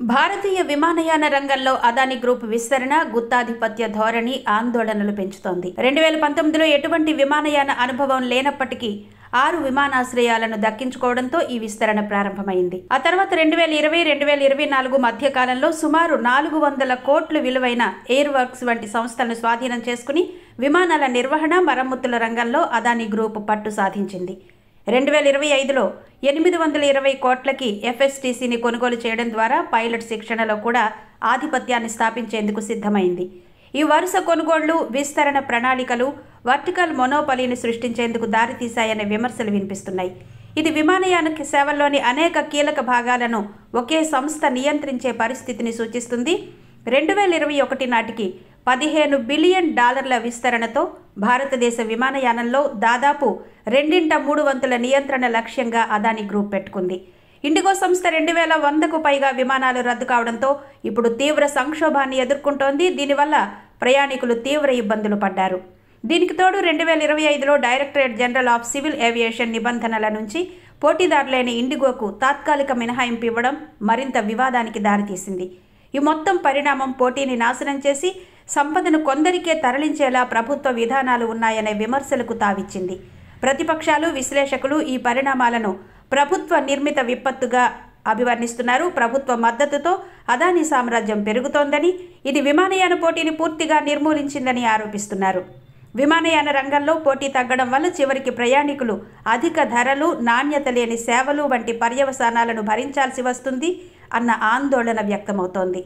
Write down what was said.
భారతీయ విమానయాన రంగంలో అదానీ గ్రూప్ విస్తరణ, గుత్తాధిపత్య ధోరణి ఆందోళనలు పెంచుతోంది. 2019లో ఎటువంటి విమానయాన అనుభవం లేనప్పటికీ 6 విమానాశ్రయాలను దక్కించుకోవడంతో ఈ విస్తరణ ప్రారంభమైంది. ఆ తర్వాత 2020-2024 మధ్య కాలంలో సుమారు 400 కోట్ల విలువైన ఎయిర్ వర్క్స్ వంటి సంస్థలను స్వాధీనం చేసుకుని విమానాల నిర్వహణ, మరమ్మతుల రంగంలో అదానీ గ్రూప్ పట్టు సాధించింది. 2025లో 820 కోట్లకి ఎఫ్ఎస్టీసీని కొనుగోలు చేయడం ద్వారా పైలట్ శిక్షణలో కూడా ఆధిపత్యాన్ని స్థాపించేందుకు సిద్ధమైంది. ఈ వరుస కొనుగోళ్లు, విస్తరణ ప్రణాళికలు వర్టికల్ మొనోపలీని సృష్టించేందుకు దారితీశాయనే విమర్శలు వినిపిస్తున్నాయి. ఇది విమానయాన సేవల్లోని అనేక కీలక భాగాలను ఒకే సంస్థ నియంత్రించే పరిస్థితిని సూచిస్తుంది. 2021 నాటికి $15 బిలియన్ విస్తరణతో భారతదేశ విమానయానంలో దాదాపు 2/3 నియంత్రణ లక్ష్యంగా అదానీ గ్రూప్ పెట్టుకుంది. ఇండిగో సంస్థ 2100కు పైగా విమానాలు రద్దు కావడంతో ఇప్పుడు తీవ్ర సంక్షోభాన్ని ఎదుర్కొంటోంది. దీనివల్ల ప్రయాణికులు తీవ్ర ఇబ్బందులు పడ్డారు. దీనికి తోడు 2025లో directorate general of civil aviation నిబంధనల నుంచి పోటీదారులైన ఇండిగోకు తాత్కాలిక మినహాయింపు ఇవ్వడం మరింత వివాదానికి దారితీసింది. ఈ మొత్తం పరిణామం పోటీని నాశనం చేసి సంపదను కొందరికే తరలించేలా ప్రభుత్వ విధానాలు ఉన్నాయనే విమర్శలకు తావిచ్చింది. ప్రతిపక్షాలు, విశ్లేషకులు ఈ పరిణామాలను ప్రభుత్వ నిర్మిత విపత్తుగా అభివర్ణిస్తున్నారు. ప్రభుత్వ మద్దతుతో అదానీ సామ్రాజ్యం పెరుగుతోందని, ఇది విమానయాన పోటీని పూర్తిగా నిర్మూలించిందని ఆరోపిస్తున్నారు. విమానయాన రంగంలో పోటీ తగ్గడం వల్ల చివరికి ప్రయాణికులు అధిక ధరలు, నాణ్యత లేని సేవలు వంటి పర్యవసానాలను భరించాల్సి వస్తుంది అన్న ఆందోళన వ్యక్తమవుతోంది.